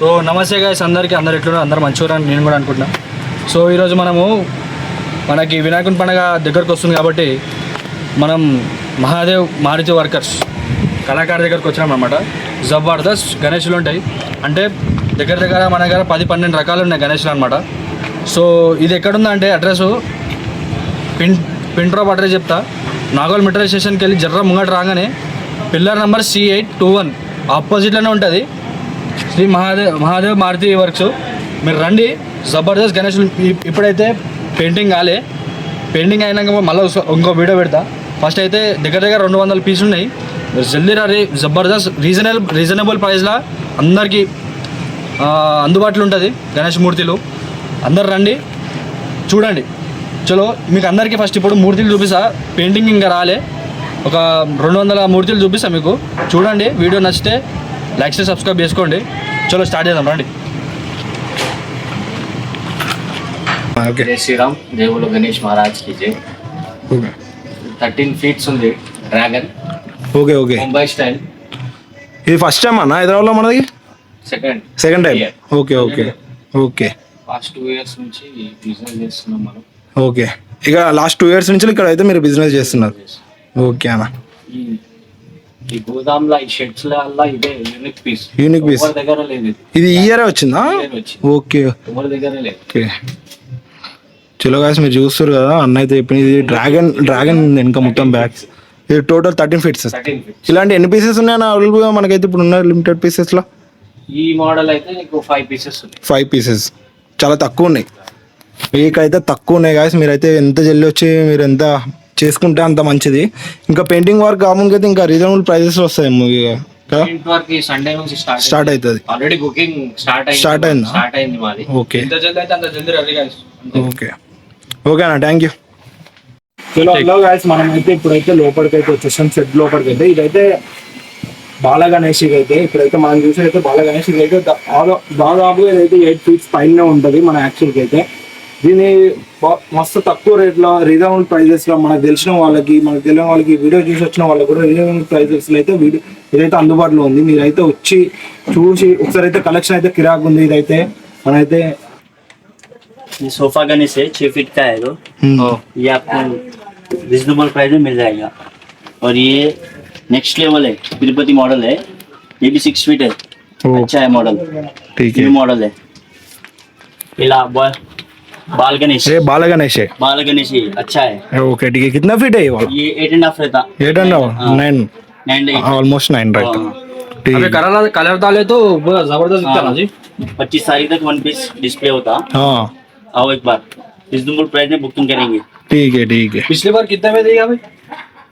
So నమస్తే guys అందరికీ, అందరు ఎట్లున్నారు? అందరు మంచిగా నేను కూడా అనుకుంటున్నా. సో ఈరోజు మనకి వినాయకుని పండుగ దగ్గరకు వస్తుంది కాబట్టి మనం మహాదేవ్ మారుతి వర్కర్స్ కళాకారు దగ్గరకు వచ్చినాం అనమాట. జబర్దస్త్ గణేషులు ఉంటాయి, అంటే దగ్గర మన దగ్గర 10-12 రకాలు ఉన్నాయి గణేషులు అనమాట. సో ఇది ఎక్కడుందంటే అడ్రస్ పిన్ డ్రాప్ అడ్రస్ చెప్తా. నాగోల్ మెట్రో స్టేషన్కి వెళ్ళి జర్ర ముంగట రాగానే పిల్లర్ నెంబర్ C821 ఆపోజిట్లోనే ఉంటుంది శ్రీ మహాదేవ్ మారుతి వర్క్స్. మీరు రండి. జబర్దస్త్ గణేషులు ఇప్పుడైతే పెయింటింగ్ కాలే, పెయింటింగ్ అయినాక మళ్ళీ ఇంకో వీడియో పెడతా. ఫస్ట్ అయితే దగ్గర 200 పీసులు ఉన్నాయి. మీరు జల్దీ రా. జబర్దస్త్ రీజనబుల్ ప్రైస్లో అందరికీ అందుబాటులో ఉంటుంది గణేష్ మూర్తులు. అందరు రండి, చూడండి. చలో మీకు అందరికీ ఫస్ట్ ఇప్పుడు మూర్తులు చూపిస్తా. పెయింటింగ్ ఇంకా రాలే, ఒక 200 మూర్తులు చూపిస్తా మీకు. చూడండి, వీడియో నచ్చితే లైక్ చేసి సబ్స్క్రైబ్ చేసుకోండి. చలో స్టార్ట్ చేద్దాం రండి. జై శ్రీరామ్, దేవులు గణేష్ మహారాజ్ కి జై. 13 ఫీట్స్ ఉంది dragon. Okay okay, Mumbai style. ఇది ఫస్ట్ టైం అన్న హైదరాబాద్ లో మనది? Second time. Okay okay okay. Last 2 years నుంచి బిజినెస్ చేస్తున్నాం మనం. ఓకే, ఇక లాస్ట్ 2 years నుంచి ఇక్కడ అయితే మీరు బిజినెస్ చేస్తున్నారు. ఓకే అన్న. ఈ గోదాంలో ఈ షెడ్స్ ల ఇదే యూనిక్ పీస్. ఎవరి దగ్గర లేదు. ఇది ఇయరే వచ్చిందా? ఓకే, ఎవరి దగ్గర లేదు. ఓకే. చలో గాయస్, మీరు చూస్తారు కదా, అన్న అయితే చెప్పింది ఇది డ్రాగన్ వెనక మొత్తం బ్యాగ్స్. ఇది టోటల్ 13 ఫీట్స్. ఇలాంటి ఎన్ని పీసెస్ ఉన్నాయన్న అవైలబుల్గా మనకైతే ఇప్పుడు ఉన్న లిమిటెడ్ పీసెస్ లో? ఈ మోడల్ అయితే నీకు 5 పీసెస్ ఉన్నాయి. 5 పీసెస్ చాలా తక్కువ ఉన్నాయి. మీకైతే తక్కువ ఉన్నాయి గాయస్. మీరైతే ఎంత జల్లి వచ్చి మీరు ఎంత చేసుకుంటే అంత మంచిది. ఇంకా పెయింటింగ్ వర్క్ కాకుండా అయితే ఇంకా రీజనబుల్ ప్రైజెస్ వస్తాయి. సండే నుంచి స్టార్ట్ అవుతుంది. ఆల్రెడీ బుకింగ్ స్టార్ట్ అయింది మాది. ఓకే ఓకే ఓకే అన్న, థ్యాంక్ యూ. హలో గాయస్, మనం అయితే ఇప్పుడైతే లోపలికి అయితే వచ్చేసాం. షెడ్ లోపలికి అయితే ఇదైతే బాల గణేష్ అయితే ఇప్పుడైతే మనం చూసేదైతే బాల గణేష్ అయితే దాదాపు ఇదైతే 8 ఫీట్స్ పైన ఉంటుంది మన యాక్చువల్కి అయితే. దీన్ని మస్తు తక్కువ రేట్లో రీజనబుల్ ప్రైజెస్లో మనకు తెలిసిన వాళ్ళకి వీడియో చూసి వచ్చిన వాళ్ళకి కూడా రీజనబుల్ ప్రైజెస్లో అయితే ఇదైతే అందుబాటులో ఉంది. మీరైతే వచ్చి చూసి ఒకసారి అయితే కలెక్షన్ అయితే కిరాక్ ఉంది. ఇదైతే మనైతే ये सोफा गणेश है 6 फीट का है. ये आपको रिजनेबल प्राइस में मिल जाएगा. और ये नेक्स्ट लेवल है, तिरुपति मॉडल है. ये भी 6 फीट है. अच्छा है मॉडल, ठीक है. मॉडल है. बाल गणेश है. बाल गणेश है, अच्छा है. ओके, ठीक है. कितना फीट है ये वाला? ये 8.5 रहता. 8.5 9 ऑलमोस्ट 9 राइट. ठीक है. कलर डाले तो जबरदस्त दिखता ना जी. 25 तारीख तक 1 पीस डिस्प्ले होता. हाँ, आओ एक बार रिजनेबल प्राइस में बुकिंग करेंगे. ठीक है ठीक है. पिछली बार कितने में दिया भाई?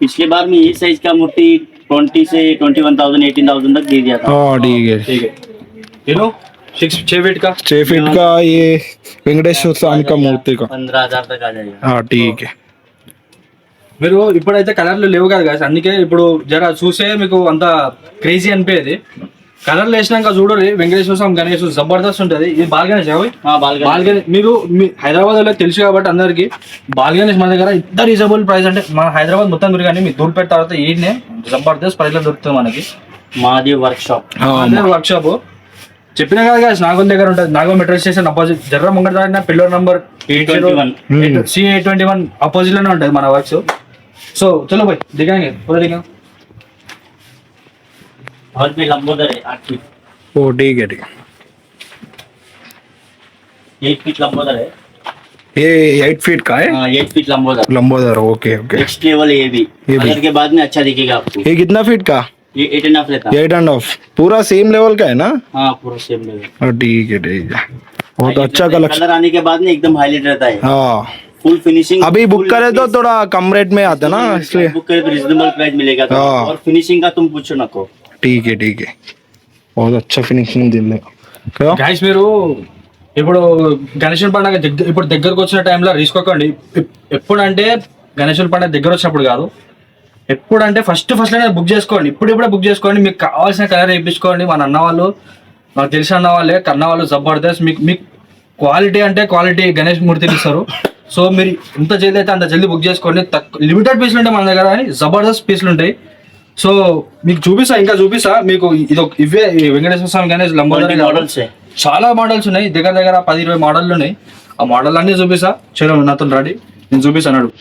पिछली बार में ये साइज का मूर्ति 20 से 21,000 18,000 तक दे दिया था. हाँ ठीक है. ये लो 6 फीट का. 6 फीट का ये वेंकटेश्वर स्वामी का मूर्ति का 15,000 तक आ जाएगा. हाँ ठीक है. మీరు ఇప్పుడైతే కలర్లు లేవు కదా గాయస్, అందుకే ఇప్పుడు జర చూసే మీకు అంత క్రేజీ అనిపించేది. కలర్లు వేసినాక చూడరు వెంకటేశ్వర స్వామి గణేష్ జబర్దస్త్ ఉంటుంది. ఇది బాల్ గణేష్ బాల్ గణేష్. మీరు హైదరాబాద్ లో తెలుసు కాబట్టి అందరికి బాల్ గణేష్ మన దగ్గర ఇంత రీజనబుల్ ప్రైస్, అంటే మన హైదరాబాద్ మొత్తం దొరికాని మీరు దూరపెట్టిన తర్వాత ఈయనే జబర్దస్త్ ప్రైస్ లో దొరుకుతుంది మనకి. మహాదేవ్ వర్క్ షాప్ చెప్పినా కదా గాయస్, నాగోల్ దగ్గర ఉంటుంది. నాగోల్ మెట్రో స్టేషన్ అపోజిట్ జర్ర ముంగట దాటిన పిల్లర్ నంబర్ C821 అపోజిట్ లోనే ఉంటుంది మన వర్క్స్. సో చలో పోయి దిగాంగే పూरा దిగాం. हॉल पे लंबोदर है 8 फीट. ओ ठीक है ठीक है. 8 फीट लंबोदर है. ये 8 फीट का है. 8 feet Lambodar. Okay okay. Next level है ये भी. कलर के बाद में अच्छा दिखेगा आपको. ये कितना फीट का? ये 8.5 रहता. 8.5 पूरा सेम लेवल का है ना? हाँ पूरा सेम लेवल. ठीक है बहुत अच्छा कलेक्शन. कलर आने के बाद में एकदम हाईलाइट रहता है. हाँ, फुल फिनिशिंग. अभी बुक करे तो थोड़ा कम रेट में आता ना, इसलिए बुक करे तो रिजनेबल प्राइस मिलेगा. और फिनिशिंग का तुम पूछो ना को. ठीक है बहुत अच्छा फिनिशिंग दिल గాయస్. మీరు ఇప్పుడు గణేశుల పండుగ ఇప్పుడు దగ్గరకు వచ్చిన టైంలో తీసుకోకండి. ఎప్పుడంటే గణేశుల పండుగ దగ్గర వచ్చినప్పుడు కాదు, ఎప్పుడంటే ఫస్ట్ బుక్ చేసుకోండి. ఇప్పుడే బుక్ చేసుకోండి. మీకు కావాల్సిన కలర్ వేయించుకోండి. మన అన్న వాళ్ళు, నాకు తెలిసిన అన్న వాళ్ళే కన్న వాళ్ళు జబర్దస్త్. మీకు క్వాలిటీ అంటే క్వాలిటీ గణేష్ మూర్తిని ఇస్తారు. సో మీరు ఎంత జల్దీ అయితే అంత జల్దీ బుక్ చేసుకోండి. లిమిటెడ్ పీసులు ఉంటాయి మన దగ్గర, కానీ జబర్దస్త్ పీసులు ఉంటాయి. సో మీకు ఇంకా చూపిస్తా మీకు ఇవే వెంకటేశ్వర స్వామి గణేష్ లంబోదరి मॉडल्स है చాలా మోడల్స్ ఉన్నాయి, దగ్గర 10-20 మోడళ్ళు ఉన్నాయి. ఆ మోడల్ అన్ని చూపిస్తా. చలో నాతో రెడీ, నేను చూపిస్తాను.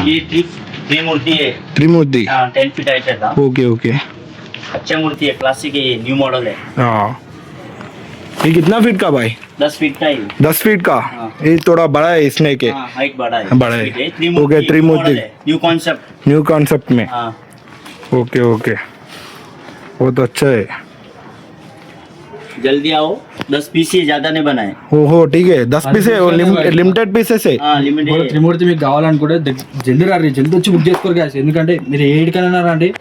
ये त्रिमूर्ति है, त्रिमूर्ति 10 फीट हाइट है था. Okay okay. अच्छा मूर्ति है, क्लासिक है, ये न्यू मॉडल है. हाँ ये कितना फीट का भाई? 10 फीट का ही. 10 फीट का. हाँ. ये थोड़ा बड़ा है इसमें के. हाँ, हाइट बड़ा है. बड़ा है. Trimurti, okay, Trimurti. New concept. New concept में. हाँ. ओके ओके, वो तो अच्छा है. जल्दी आओ, 10 पीस ही, ज्यादा नहीं बनाए. ओहो ठीक है, 10 पीस है, लिमिटेड पीसेस है. हाँ लिमिटेड. త్రిమూర్తి మీకు కావాలనుకుంటే జల్దీ రారి, జల్దీ వచ్చి బుక్ చేసుకోరు గాయస్. ఎందుకంటే మీరు ఏడికైనా రండి,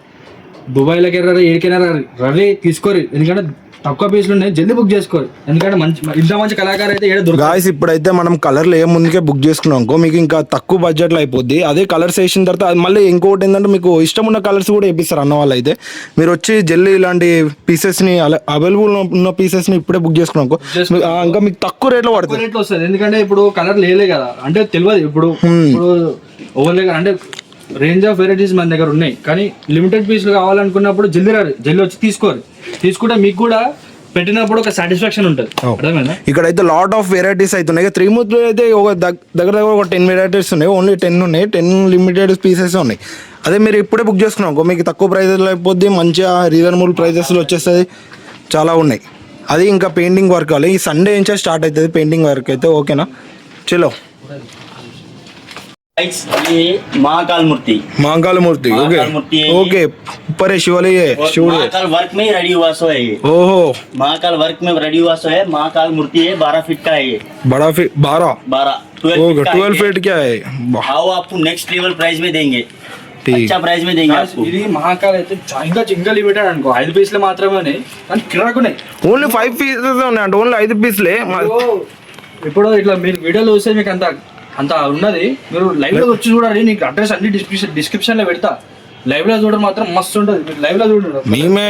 దుబాయ్లోకి రారి, ఏడికైనా రవి తీసుకోరు. ఎందుకంటే తక్కువ పీసులు ఉన్నాయి, జల్దీ బుక్ చేసుకోరు. ఎందుకంటే ఇంత మంచి కళాకారు అయితే ఏడ దొరకదు. గాయస్ ఇప్పుడైతే మనం కలర్లు ఏ ముందుకే బుక్ చేసుకున్నాం అనుకో, మీకు ఇంకా తక్కువ బడ్జెట్లో అయిపోద్ది. అదే కలర్స్ వేసిన తర్వాత మళ్ళీ ఇంకొకటి ఏంటంటే మీకు ఇష్టం ఉన్న కలర్స్ కూడా వేపిస్తారు అన్న వాళ్ళు. అయితే మీరు వచ్చి జల్లి ఇలాంటి పీసెస్ని అవైలబుల్ ఉన్న పీసెస్ని ఇప్పుడే బుక్ చేసుకున్నాం అనుకో, ఇంకా మీకు తక్కువ రేట్లో పడుతుంది. రేట్లో వస్తుంది. ఎందుకంటే ఇప్పుడు కలర్ లేలే కదా, అంటే తెలియదు ఇప్పుడు ఓవర్లే అంటే రేంజ్ ఆఫ్ వెరైటీస్ మన దగ్గర ఉన్నాయి. కానీ లిమిటెడ్ పీసులు కావాలనుకున్నప్పుడు జల్దీ రారు, జల్దీ వచ్చి తీసుకోరు. తీసుకుంటే మీకు కూడా పెట్టినప్పుడు ఒక సాటిస్ఫాక్షన్ ఉంటుంది. ఇక్కడైతే లాట్ ఆఫ్ వెరైటీస్ అయితే ఉన్నాయి. త్రిమూర్తి అయితే ఒక దగ్గర ఒక 10 వెరైటీస్ ఉన్నాయి, ఓన్లీ 10 ఉన్నాయి. 10 లిమిటెడ్ పీసెస్ ఉన్నాయి. అదే మీరు ఇప్పుడే బుక్ చేసుకున్నాం మీకు తక్కువ ప్రైజెస్లో అయిపోద్ది, మంచిగా రీజనబుల్ ప్రైజెస్లో వచ్చేస్తుంది. చాలా ఉన్నాయి. అది ఇంకా పెయింటింగ్ వర్క్ కావాలి. ఈ సండే నుంచే స్టార్ట్ అవుతుంది పెయింటింగ్ వర్క్ అయితే. ఓకేనా, చలో. ये महाकाल मूर्ति. महाकाल मूर्ति. ओके ओके, ऊपर है शिवालय है, शिवलिंग. महाकाल वर्क में रेडी हुआ सो है ये. ओहो, महाकाल वर्क में रेडी हुआ सो है. महाकाल मूर्ति है, 12 फीट का है ये. बड़ा फीट 12 12 12 फीट क्या है? आओ आपको नेक्स्ट लेवल प्राइस में देंगे. ठीक. अच्छा प्राइस में देंगे आपको. ఇది మహాకాల్ అయితే ఇంకా లిమిటెడ్ అనుకో, 5 పీసులు మాత్రమే ఉన్నాయి. కానీ కిరాకున్నాయి. ఓన్లీ 5 పీసెస్ ఉన్నాయి అంటే ఓన్లీ 5 పీసులే. ఇప్పుడు ఇట్లా మీరు వీడియోలో చూస్తే మీకు అంత ఉన్నది. మీరు లైవ్ లో వచ్చి చూడండి, నీకు అడ్రస్ అన్ని డిస్క్రిప్షన్ లో పెడతా. లైవ్ లో చూడడం మాత్రం మస్తు ఉంటుంది. మీరు లైవ్ లో చూడండి, మేమే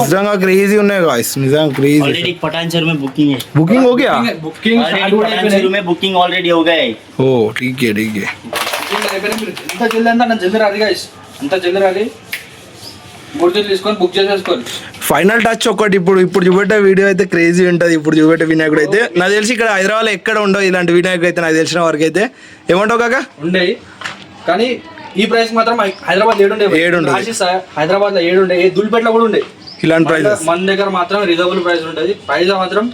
నిజంగా క్రేజీ ఉన్నాయి గాయ్స్, నిజంగా క్రేజీ. ऑलरेडी पठानचर में बुकिंग है. बुकिंग हो गया? బుకింగ్ पठानचर में बुकिंग ऑलरेडी हो गया है. ओ ठीक है ठीक है. ఎంత జల్దీ అంతా జల్దీ రాదు గాయ్స్, అంత జల్దీ రాదు. గుర్తు తీసుకొని బుక్ చేసేసుకోండి. ఫైనల్ టచ్ ఒకటి ఇప్పుడు చూపెట్టే వీడియో అయితే క్రేజీ ఉంటుంది. ఇప్పుడు చూపెట్టే వినాయకుడు అయితే నాకు తెలిసి ఇక్కడ హైదరాబాద్లో ఎక్కడ ఉండవు ఇలాంటి వినాయకుడు అయితే. నాకు తెలిసిన వరకు అయితే ఏమంటావు కాక ఉండేవి, కానీ ఈ ప్రైస్ మాత్రం హైదరాబాద్ 7 హైదరాబాద్ లో 7 ఉండే, దుల్పేటలో కూడా ఉండే ఇలాంటి ప్రైస్. మన దగ్గర మాత్రం రీజనబుల్ ప్రైస్ ఉంటుంది. ప్రైస్ మాత్రం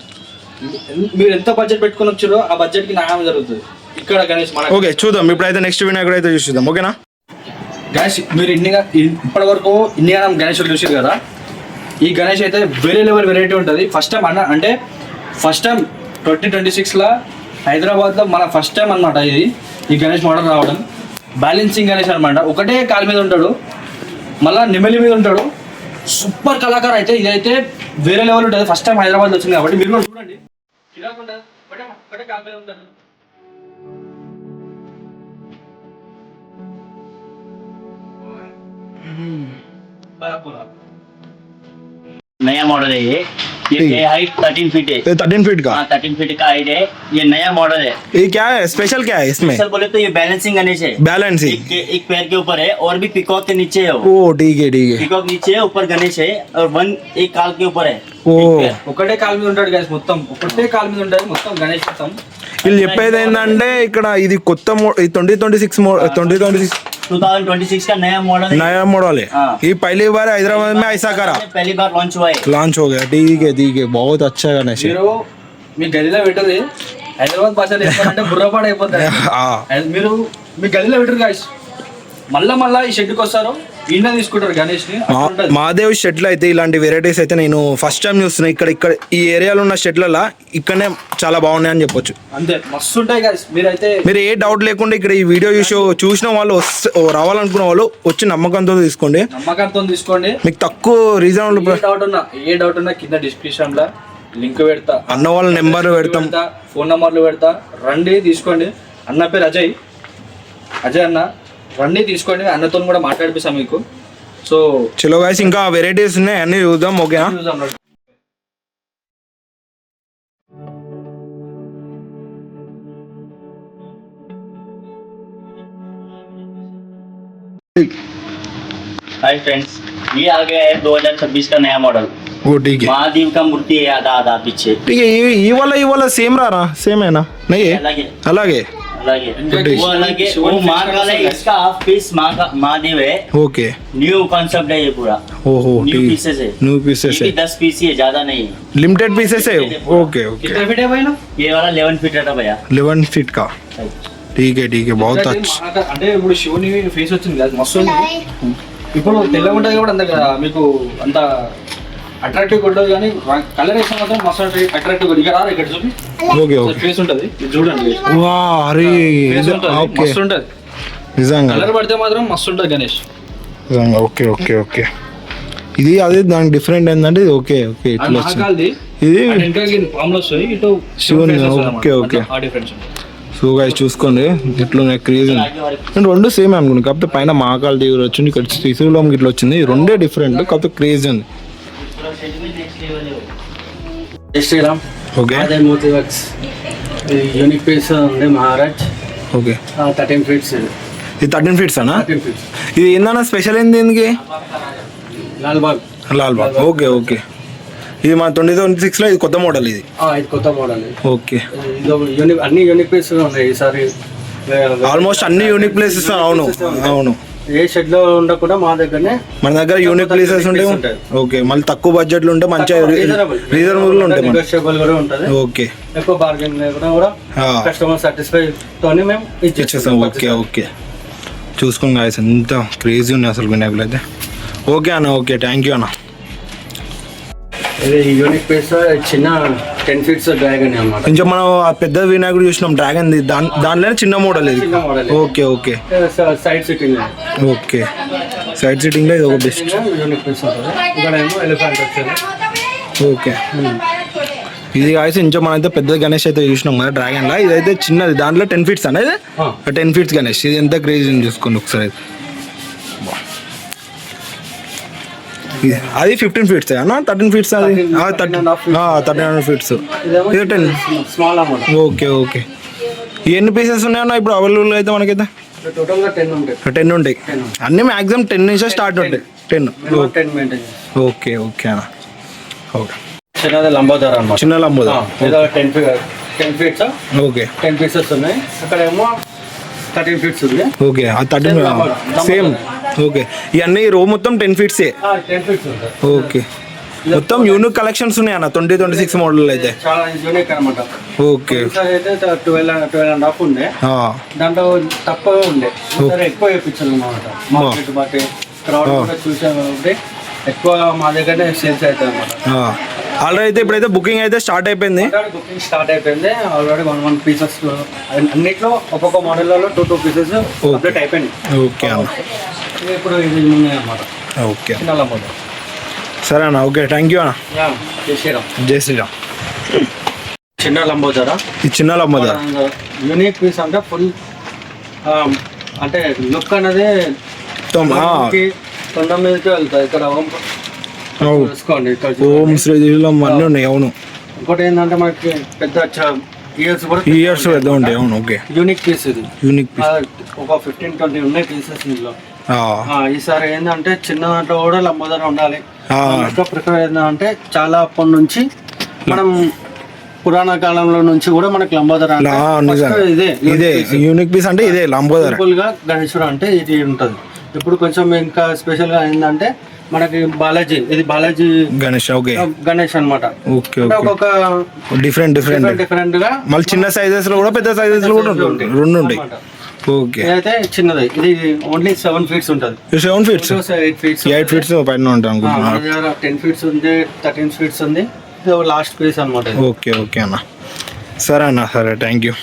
మీరు ఎంత బడ్జెట్ పెట్టుకుని వచ్చారో ఆ బడ్జెట్ కి న్యాయం జరుగుతుంది ఇక్కడ గణేష్. ఓకే చూద్దాం ఇప్పుడైతే నెక్స్ట్ వినాయకుడు అయితే చూసిద్దాం. ఓకేనా గణేష్, మీరు ఇప్పటి వరకు ఇండియా గణేషుడు చూసారు కదా. ఈ గణేష్ అయితే వేరే లెవెల్ వెరైటీ ఉంటుంది. ఫస్ట్ టైం 2026లో హైదరాబాద్లో మన ఫస్ట్ టైం అనమాట ఇది, ఈ గణేష్ మోడల్ రావడం. బ్యాలెన్సింగ్ గణేష్ అనమాట. ఒకటే కాలు మీద ఉంటాడు, మళ్ళీ నెమలి మీద ఉంటాడు. సూపర్ కళాకారు అయితే ఇదైతే వేరే లెవెల్ ఉంటుంది. ఫస్ట్ టైం హైదరాబాద్ వచ్చింది కాబట్టి మీరు కూడా చూడండి. ఒకటే కాలు మీద ఉంటాడు. नया मॉडल है ये हाइट 13 फीट है. 13 फीट का? 13 फीट का हाइट है. ये नया मॉडल है. ये क्या है स्पेशल, क्या है इसमें? स्पेशल बोले तो ये बैलेंसिंग गणेश है. बैलेंसिंग एक पैर के ऊपर है और भी पिकॉक के नीचे है वो. ओ ठीक है ठीक है. पिकॉक नीचे है, ऊपर गणेश है और एक काल के ऊपर है. ఒకటే కాలు మీద ఉంటాడు గైస్, మొత్తం ఒకటే కాలు మీద ఉంటాడు మొత్తం గణేష్ మొత్తం. వీళ్ళు చెప్పేది ఏంటంటే ఇక్కడ ఇది కొత్త 2026 का नया मॉडल है. ये पहली बार हैदराबाद में ऐसा करा, पहली बार लॉन्च हो गया. ठीक है बहुत अच्छा गणेश है. మీరు మీ గదిలో పెట్టది హైదరాబాద్ భాషలో చెప్పాలంటే బుర్రపాడు అయిపోతారు. మీరు మీ గదిలో పెట్టరు గైస్, మళ్ళా ఈ షెడ్కి వస్తారు, ఈయన తీసుకుంటారు గణేష్ ని. మహాదేవ్ షెడ్లు అయితే ఇలాంటి వెరైటీస్ అయితే నేను ఫస్ట్ టైం చూస్తున్నా. ఇక్కడ ఈ ఏరియాలో ఉన్న షెడ్లలో ఇక్కడనే చాలా బాగున్నాయని చెప్పొచ్చు. అంతే మస్తు ఉంటాయి గైస్. మీరు ఏ డౌట్ లేకుండా ఇక్కడ ఈ వీడియో చూసిన వాళ్ళు రావాలనుకున్న వాళ్ళు వచ్చి నమ్మకంతో తీసుకోండి. మీకు తక్కువ రీజనబుల్. ఏ డౌట్ ఉన్నా కింద డిస్క్రిప్షన్ లో లింక్ పెడతా, అన్న వాళ్ళ నెంబర్ పెడతాం, ఫోన్ నెంబర్లు పెడతా. రండి తీసుకోండి. అన్న పేరు అజయ్ అన్న. రండి తీసుకోండి, అన్నతో కూడా మాట్లాడిపిస్తాం మీకు. సో చలో గాయస్ ఇంకా వెరైటీస్ ఉన్నాయి అన్ని చూద్దాం. ఓకేనా? हाय फ्रेंड्स, ये आ गया है 2026 का नया मॉडल ఓ ठीक है महादेव का मूर्ति है आधा आधा पीछे ठीक है. ఈ वाला सेम रहा सेम है ना? नहीं है अलग है అలాగే अलग है वो अलग है वो महाकाल है इसका हाफ पीस महादेव है ओके. न्यू कॉन्सेप्ट है ये पूरा ओहो न्यू ठीक पीसेस है न्यू पीसेस ये है भी 10 पीस ही है ज्यादा नहीं है लिमिटेड पीसेस है. Okay okay. कितना फीट है भाई ना ये वाला 11 फीट था भैया 11 फीट का ठीक है बहुत अच्छा. అంటే ఇప్పుడు శివుని ఫేస్ వచ్చింది కదా మస్తు ఉంది. ఇప్పుడు తెల్లగా ఉంటుంది కూడా అంత మీకు అంత అట్రాక్టివ్ ఉండదు, కానీ కలర్ వేసిన మాత్రం మస్తు అట్రాక్టివ్. ఇక్కడ చూపి ఓకే ఓకే ఫేస్ ఉంటుంది, ఇది చూడండి. వా అరే ఫేస్ ఉంటుంది, ఓకే మస్తు ఉంటుంది. నిజంగా కలర్ పడితే మాత్రం మస్తు ఉంటుంది గణేష్. నిజంగా ఓకే ఓకే ఓకే. ఇది అదే దానికి డిఫరెంట్ ఏంటంటే ఇది ఓకే ఓకే అది ఇట్లా వచ్చింది. మహాకాల్ది ఇది ఇంకా పాములు వస్తాయి, ఇటు శివుని, face వస్తుంది ఓకే, అన్నమాట. ఓకే. ఆ డిఫరెన్స్ ఉంటుంది. సో గైస్ చూసుకోండి ఇట్లా క్రేజ్ ఉంది. నేను రెండు సేమ్ అనుకున్నాను, కాకపోతే పైన మహాకాళ దేవుడు వచ్చింది, ఇక్కడ శ్రీశూలం ఇట్లా వచ్చింది. రెండే డిఫరెంట్, కాకపోతే క్రేజ్ ఉంది. జై శ్రీరామ్. ఓకే అదే మూర్తి వర్క్స్ యూనిక్ పీస్ ఉంది మహారాజ్. ఓకే 13 ఫీట్స్ ఇది 13 ఫీట్స్ అనా? 13 ఫీట్స్ ఇది ఏందన్నా స్పెషల్ ఏంది దీనికి? లాల్బాగ్. Lalbagh okay okay. ఇది మన 2026లో ఇది కొత్త మోడల్ ఇది. ఇది కొత్త మోడల్. ఓకే యూనిక్ అన్ని యూనిక్ పీస్ ఉన్నాయి ఈసారి. ఆల్మోస్ట్ అన్ని యూనిక్ ప్లేసెస్. అవును అవును. ఏ షెడ్ లో ఉండకుండా మా దగ్గరనే మన దగ్గర యూనిక్ ప్లేసెస్ ఉంటాయి. ఓకే మళ్ళీ తక్కువ బడ్జెట్ లో ఉంటే మంచిగా రీజనబుల్ ఉంటాయి. నెగోషియబుల్ కూడా ఉంటుంది. ఓకే ఎక్కువ బార్గెన్ లేకుండా కూడా కస్టమర్ సాటిస్ఫై తోనే మేము ఇచ్చేస్తాం. Okay okay. చూసుకోండి గాయస్ ఎంత క్రేజీ ఉన్నాయి అసలు వినాయకులు అయితే. ఓకే అన్న ఓకే థ్యాంక్ యూ అన్న. ఇది యూనిక్ పీస్ చిన్న 10 ఫీట్స్ డ్రాగన్ అన్నమాట. కొంచెం మనం ఆ పెద్ద వినాయకుడు చూసినాం డ్రాగన్, దాంట్లోనే చిన్న మోడల్ ఇది. చిన్న model. Okay okay side sitting okay. Side sitting లో ఇది ఒక బెస్ట్. యూనిక్ పీస్ ఉంటుంది. ఇక్కడ ఏమో ఎలిఫెంట్ వచ్చింది. ఓకే ఇది కాసి ఇంచో మనమైతే పెద్ద గణేష్ అయితే చూసినాం కదా డ్రాగన్ లా. ఇదైతే చిన్నది, దాంట్లో 10 ఫీట్స్ అనేది 10 ఫీట్స్ గణేష్. ఇది ఎంత క్రేజీ చూసుకోండి ఒకసారి. అది 15 ఫీట్స్ అన్న 13 ఫీట్స్ అది 13.5 ఫీట్స్. ఇది 10 స్మాల్ అన్నమాట. Okay okay. ఎన్ని పీసెస్ ఉన్నాయన్న ఇప్పుడు అవైలబుల్ అయితే మనకైతే? టోటల్ గా 10 ఉంటాయి. 10 ఉంటాయి అన్ని. మ్యాక్సిమం 10 నుంచి స్టార్ట్ ఉంటాయి. 10 మెయింటైన్. ఓకే ఓకే అన్న. ఓకే చిన్నది లంబోదర అన్నమాట. చిన్న లంబోదర. ఏదో 10 ఫీట్స్ ఓకే 10 పీసెస్ ఉన్నాయి. అక్కడ ఏమో 13 ఫీట్స్ ఉంది. ఓకే ఆ 13 సేమ్. ఓకే ఇవన్నీ రో మొత్తం 10 ఫీట్సే. 10 ఫీట్స్ ఉంటాయి. ఓకే మొత్తం యూనిక్ కలెక్షన్స్ ఉన్నాయి అన్న 2026 మోడల్ అయితే. చాలా యూనిక్ అనమాట. ఓకే ఈసారి అయితే 12.5 ఉండే, దాంట్లో తక్కువ ఉండే. ఈసారి ఎక్కువ వేయించాను అనమాట. మార్కెట్ బట్టి క్రౌడ్ కూడా చూసాను కాబట్టి ఎక్కువ మా దగ్గరనే సేల్స్ అవుతాయి అనమాట. ఆల్రెడీ అయితే ఇప్పుడైతే బుకింగ్ అయితే స్టార్ట్ అయిపోయింది. బుకింగ్ స్టార్ట్ అయిపోయింది ఆల్రెడీ. 1 పీసెస్ అన్నిట్లో ఒక్కొక్క మోడల్లో 2 పీసెస్ అప్డేట్ అయిపోయింది. ఓకే అన్న. ఇప్పుడు ఇది ఉన్నాయి అనమాట. ఓకే చిన్న మోడల్. సరే అన్న ఓకే థ్యాంక్ యూ అన్న. జై శ్రీరామ్. జై శ్రీరామ్. చిన్న లంబోదర. ఈ చిన్న లంబోదర యూనిక్ పీస్ అంటే ఫుల్ అంటే లుక్ అనేది తొండ మీదకి వెళ్తాయి. ఇక్కడ చూసుకోండి, ఇక్కడ ఓం శ్రీశైలం అన్నీ ఉన్నాయి. అవును ఇంకోటి ఏంటంటే మనకి పెద్ద ఇయర్స్ కూడా ఇయర్స్ పెద్ద ఉంటాయి. అవును ఓకే యూనిక్ పీస్ ఇది. యూనిక్ పీస్ ఒక 15-20 ఉన్నాయి పీసెస్ ఇందులో. ఈసారి ఏంటంటే చిన్న దాంట్లో కూడా లంబోదర ఉండాలి. ఇంకా ప్రిఫర్ ఏంటంటే చాలా అప్పటి నుంచి మనం పురాణ కాలంలో నుంచి కూడా మనకి లంబోదర ఇదే యూనిక్ పీస్ అంటే ఇదే లంబోదర. సింపుల్ గా గణేశుడు అంటే ఇది ఉంటది. ఇప్పుడు కొంచెం ఇంకా స్పెషల్ గా ఏంటంటే మనకి బాలాజీ, ఇది బాలాజీ గణేష్. ఓకే గణేష్ అన్నమాట. ఓకే ఒక్కొక్క డిఫరెంట్ గా మళ్ళీ చిన్న సైజెస్ లో కూడా పెద్ద సైజెస్ లో కూడా రెండు ఉంటాయి. ఓకే అయితే చిన్నది ఇది ఓన్లీ 7 ఫీట్స్ ఉంటుంది. 7 ఫీట్స్ 8 ఫీట్స్ పైన ఉంటాను. 10 ఫీట్స్ ఉంది, 13 ఫీట్స్ ఉంది. ఇది లాస్ట్ పీస్ అన్నమాట. ఓకే ఓకే అన్న. సరే అన్న. సరే థ్యాంక్ యూ.